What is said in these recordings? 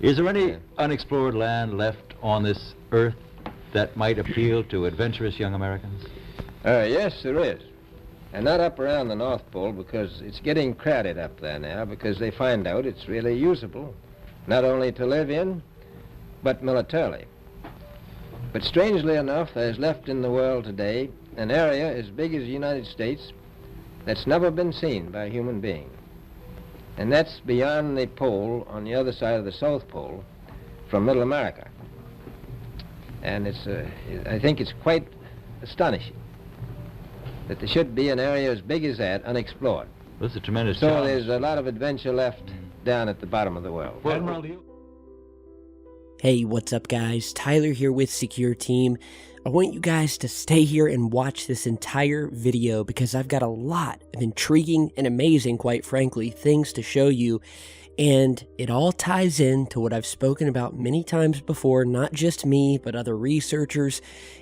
Is there any unexplored land left on this earth that might appeal to adventurous young Americans? Yes, there is. And not up around the North Pole, because it's getting crowded up there now, because they find out it's really usable, not only to live in, but militarily. But strangely enough, there's left in the world today an area as big as the United States that's never been seen by a human being. And that's beyond the pole, on the other side of the South Pole, from Middle America. And I think it's quite astonishing that there should be an area as big as that unexplored. That's a tremendous So challenge. there's a lot of adventure left down at the bottom of the world. Hey, what's up guys? Tyler here with Secure Team. I want you guys to stay here and watch this entire video because I've got a lot of intriguing and amazing, quite frankly, things to show you. And it all ties in to what I've spoken about many times before, not just me, but other researchers,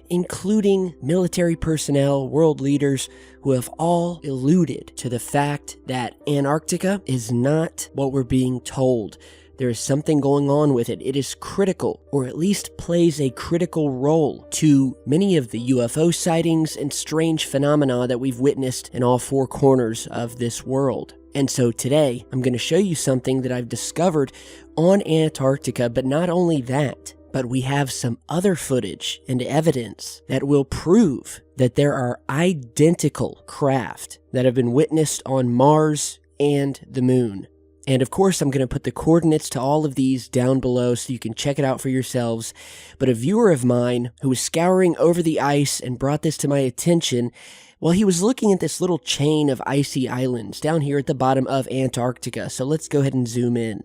including military personnel, world leaders, who have all alluded to the fact that Antarctica is not what we're being told. There is something going on with it. It is critical, or at least plays a critical role to many of the UFO sightings and strange phenomena that we've witnessed in all four corners of this world. And so today, I'm going to show you something that I've discovered on Antarctica, but not only that, but we have some other footage and evidence that will prove that there are identical craft that have been witnessed on Mars and the Moon. And of course, I'm going to put the coordinates to all of these down below so you can check it out for yourselves. But a viewer of mine who was scouring over the ice and brought this to my attention, well, he was looking at this little chain of icy islands down here at the bottom of Antarctica. So let's go ahead and zoom in.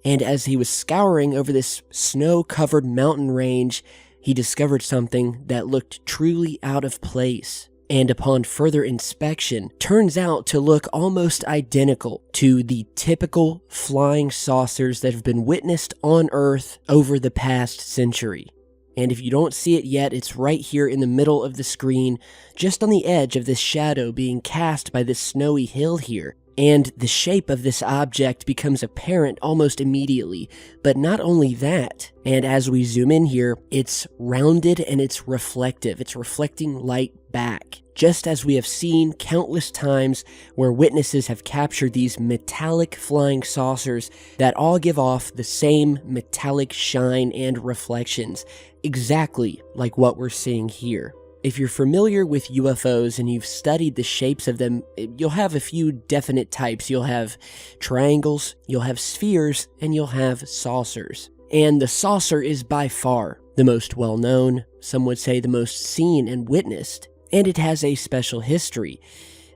And as he was scouring over this snow-covered mountain range, he discovered something that looked truly out of place. And upon further inspection, turns out to look almost identical to the typical flying saucers that have been witnessed on Earth over the past century. And if you don't see it yet, it's right here in the middle of the screen, just on the edge of this shadow being cast by this snowy hill here. And the shape of this object becomes apparent almost immediately. But not only that, and as we zoom in here, it's rounded and it's reflective. It's reflecting light back, just as we have seen countless times where witnesses have captured these metallic flying saucers that all give off the same metallic shine and reflections, exactly like what we're seeing here. If you're familiar with UFOs and you've studied the shapes of them, you'll have a few definite types. You'll have triangles, you'll have spheres, and you'll have saucers. And the saucer is by far the most well-known, some would say the most seen and witnessed, and it has a special history.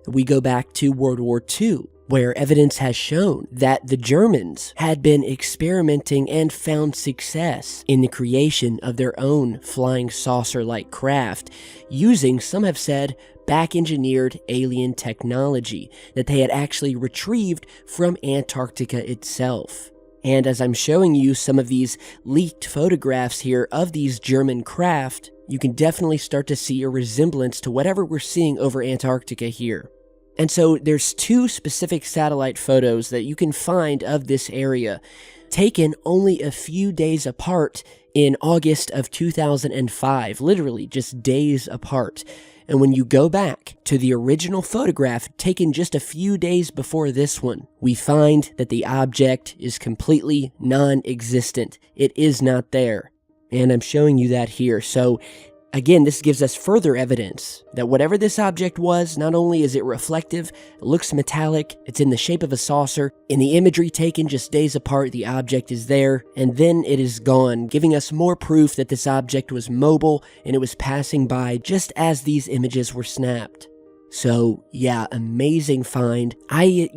We go back to World War II, where evidence has shown that the Germans had been experimenting and found success in the creation of their own flying saucer-like craft, using, some have said, back-engineered alien technology that they had actually retrieved from Antarctica itself. And as I'm showing you some of these leaked photographs here of these German craft, you can definitely start to see a resemblance to whatever we're seeing over Antarctica here. And so there's two specific satellite photos that you can find of this area, taken only a few days apart in August of 2005, literally just days apart. And when you go back to the original photograph taken just a few days before this one, we find that the object is completely non-existent. It is not there. And I'm showing you that here. So again, this gives us further evidence that whatever this object was, not only is it reflective, it looks metallic, it's in the shape of a saucer. In the imagery taken just days apart, the object is there, and then it is gone, giving us more proof that this object was mobile and it was passing by just as these images were snapped. So yeah, amazing find. I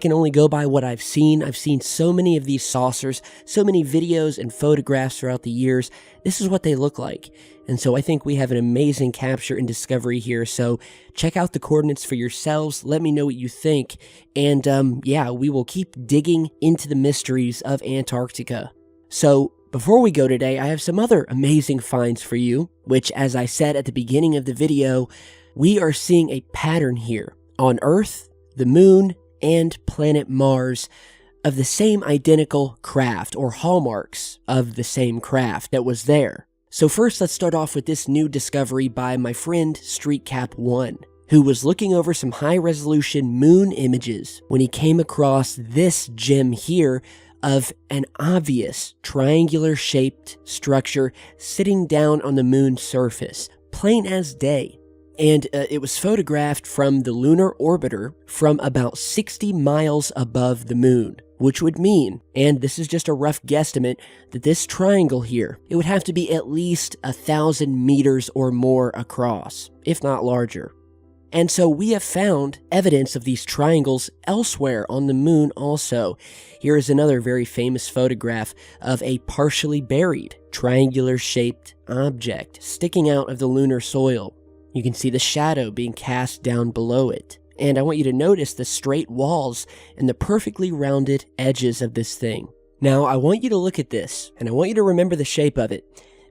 can only go by what I've seen. I've seen so many of these saucers, so many videos and photographs throughout the years. This is what they look like. And so I think we have an amazing capture and discovery here. So check out the coordinates for yourselves. Let me know what you think. And yeah, we will keep digging into the mysteries of Antarctica. So before we go today, I have some other amazing finds for you, which, as I said at the beginning of the video, we are seeing a pattern here on Earth, the Moon, and planet Mars of the same identical craft, or hallmarks of the same craft that was there. So first, let's start off with this new discovery by my friend StreetCap1, who was looking over some high-resolution moon images when he came across this gem here of an obvious triangular-shaped structure sitting down on the moon's surface, plain as day. And it was photographed from the lunar orbiter from about 60 miles above the moon, which would mean, and this is just a rough guesstimate, that this triangle here, it would have to be at least 1,000 meters or more across, if not larger. And so we have found evidence of these triangles elsewhere on the moon also. Here is another very famous photograph of a partially buried, triangular-shaped object sticking out of the lunar soil. You can see the shadow being cast down below it. And I want you to notice the straight walls and the perfectly rounded edges of this thing. Now, I want you to look at this, and I want you to remember the shape of it.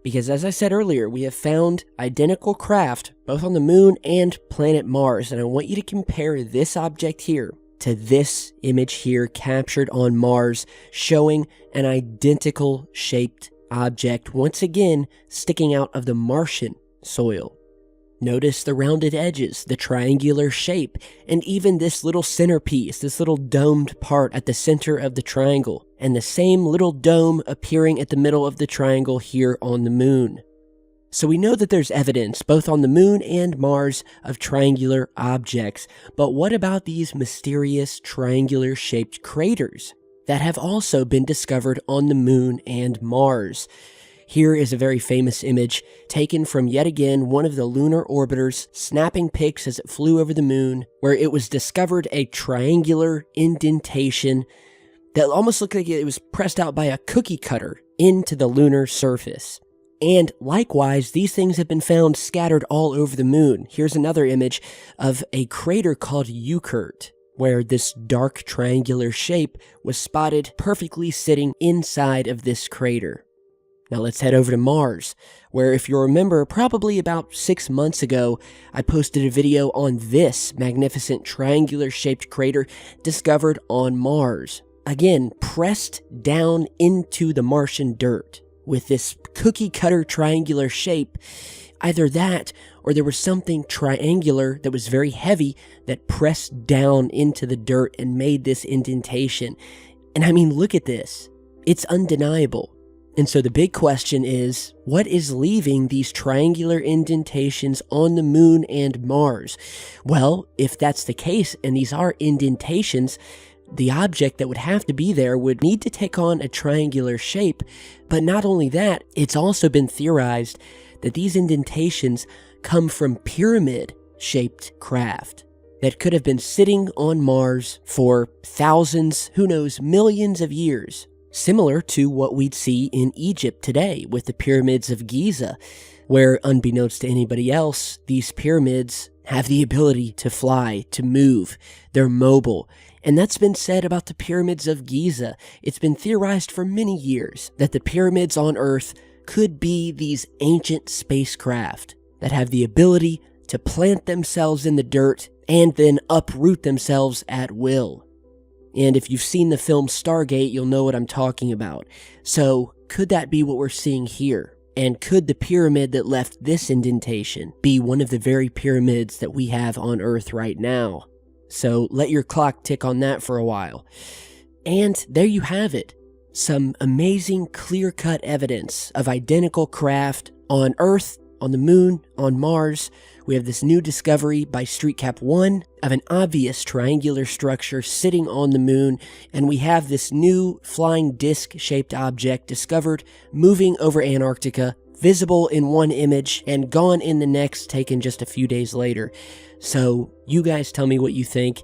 Because as I said earlier, we have found identical craft, both on the moon and planet Mars. And I want you to compare this object here to this image here captured on Mars, showing an identical shaped object, once again, sticking out of the Martian soil. Notice the rounded edges, the triangular shape, and even this little centerpiece, this little domed part at the center of the triangle, and the same little dome appearing at the middle of the triangle here on the moon. So we know that there's evidence, both on the moon and Mars, of triangular objects, but what about these mysterious triangular-shaped craters that have also been discovered on the moon and Mars? Here is a very famous image taken from, yet again, one of the lunar orbiters snapping pics as it flew over the moon, where it was discovered a triangular indentation that almost looked like it was pressed out by a cookie cutter into the lunar surface. And likewise, these things have been found scattered all over the moon. Here's another image of a crater called Euclid, where this dark triangular shape was spotted perfectly sitting inside of this crater. Now let's head over to Mars, where if you remember, probably about 6 months ago, I posted a video on this magnificent triangular-shaped crater discovered on Mars. Again, pressed down into the Martian dirt with this cookie-cutter triangular shape. Either that, or there was something triangular that was very heavy that pressed down into the dirt and made this indentation. And I mean, look at this. It's undeniable. And so the big question is, what is leaving these triangular indentations on the moon and Mars? Well, if that's the case, and these are indentations, the object that would have to be there would need to take on a triangular shape. But not only that, it's also been theorized that these indentations come from pyramid-shaped craft that could have been sitting on Mars for thousands, who knows, millions of years. Similar to what we'd see in Egypt today with the pyramids of Giza, where, unbeknownst to anybody else, these pyramids have the ability to fly, to move. They're mobile. And that's been said about the pyramids of Giza. It's been theorized for many years that the pyramids on Earth could be these ancient spacecraft that have the ability to plant themselves in the dirt and then uproot themselves at will. And if you've seen the film Stargate, you'll know what I'm talking about. So, could that be what we're seeing here? And could the pyramid that left this indentation be one of the very pyramids that we have on Earth right now? So, let your clock tick on that for a while. And there you have it. Some amazing clear-cut evidence of identical craft on Earth, on the moon, on Mars. We have this new discovery by StreetCap1 of an obvious triangular structure sitting on the moon, and we have this new flying disc-shaped object discovered moving over Antarctica, visible in one image and gone in the next, taken just a few days later. So, you guys tell me what you think.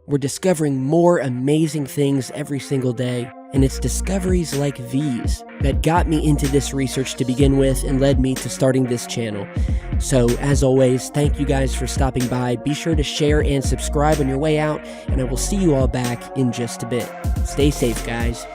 We're discovering more amazing things every single day, and it's discoveries like these that got me into this research to begin with and led me to starting this channel. So, as always, thank you guys for stopping by. Be sure to share and subscribe on your way out, and I will see you all back in just a bit. Stay safe, guys.